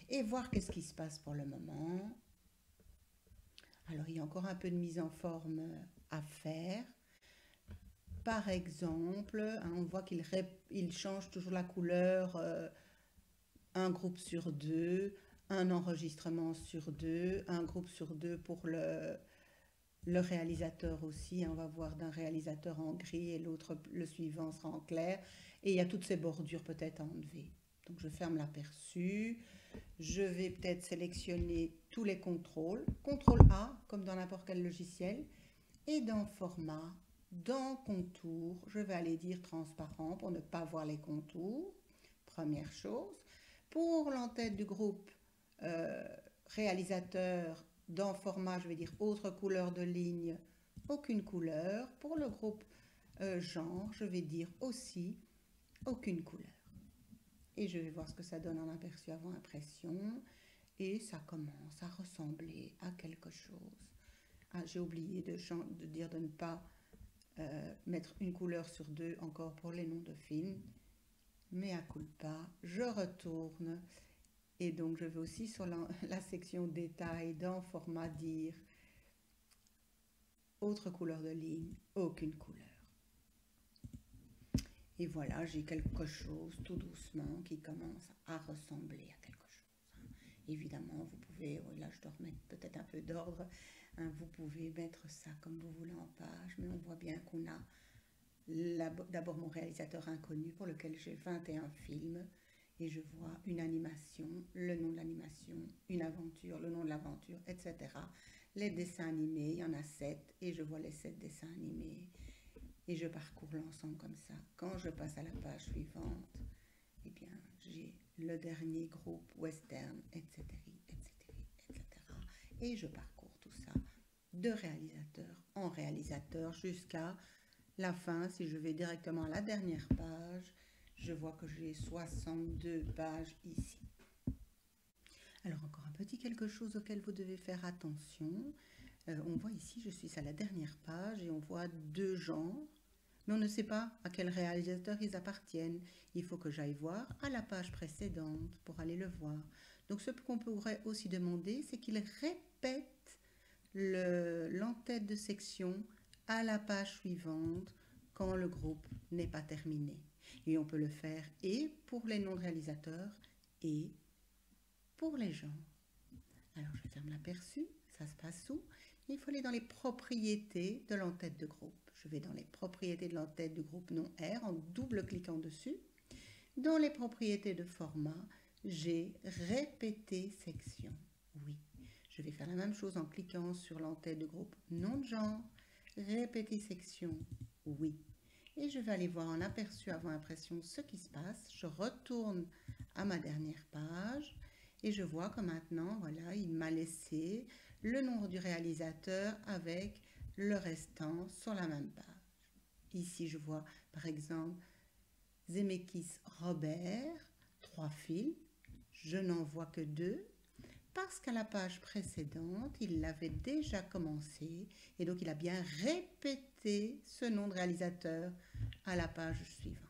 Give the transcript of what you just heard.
et voir qu'est-ce qui se passe pour le moment. Alors, il y a encore un peu de mise en forme à faire. Par exemple, hein, on voit qu'il change toujours la couleur, un groupe sur deux, un enregistrement sur deux, un groupe sur deux pour le réalisateur aussi. Hein, on va voir d'un réalisateur en gris et l'autre, le suivant sera en clair. Et il y a toutes ces bordures peut-être à enlever. Donc je ferme l'aperçu. Je vais peut-être sélectionner tous les contrôles. CTRL A, comme dans n'importe quel logiciel. Et dans format, dans contour, je vais aller dire transparent pour ne pas voir les contours. Première chose. Pour l'entête du groupe réalisateur, dans format, je vais dire autre couleur de ligne, aucune couleur. Pour le groupe genre, je vais dire aussi aucune couleur. Et je vais voir ce que ça donne en aperçu avant impression. Et ça commence à ressembler à quelque chose. Ah, j'ai oublié de dire de ne pas mettre une couleur sur deux encore pour les noms de films. Mais à culpa, je retourne. Et donc je vais aussi sur la section détails dans format dire autre couleur de ligne, aucune couleur. Et voilà, j'ai quelque chose tout doucement qui commence à ressembler à quelque chose. Évidemment, vous pouvez, là je dois remettre peut-être un peu d'ordre, hein, vous pouvez mettre ça comme vous voulez en page, mais on voit bien qu'on a d'abord mon réalisateur inconnu pour lequel j'ai 21 films, et je vois une animation, le nom de l'animation, une aventure, le nom de l'aventure, etc. Les dessins animés, il y en a 7, et je vois les 7 dessins animés. Et je parcours l'ensemble comme ça. Quand je passe à la page suivante, eh bien, j'ai le dernier groupe western, etc., etc., etc. Et je parcours tout ça de réalisateur en réalisateur jusqu'à la fin. Si je vais directement à la dernière page, je vois que j'ai 62 pages ici. Alors encore un petit quelque chose auquel vous devez faire attention. On voit ici, je suis à la dernière page et on voit deux genres, mais on ne sait pas à quel réalisateur ils appartiennent. Il faut que j'aille voir à la page précédente pour aller le voir. Donc ce qu'on pourrait aussi demander, c'est qu'il répète l'entête de section à la page suivante quand le groupe n'est pas terminé. Et on peut le faire et pour les noms de réalisateurs et pour les genres. Alors je ferme l'aperçu, ça se passe où? Il faut aller dans les propriétés de l'entête de groupe. Je vais dans les propriétés de l'entête du groupe nom R en double-cliquant dessus. Dans les propriétés de format, j'ai répété section. Oui, je vais faire la même chose en cliquant sur l'entête de groupe nom de genre, répéter section. Oui. Et je vais aller voir en aperçu avant impression ce qui se passe. Je retourne à ma dernière page. Et je vois que maintenant, voilà, il m'a laissé le nom du réalisateur avec le restant sur la même page. Ici, je vois par exemple Zemeckis Robert, 3 films. Je n'en vois que 2 parce qu'à la page précédente, il l'avait déjà commencé et donc il a bien répété ce nom de réalisateur à la page suivante.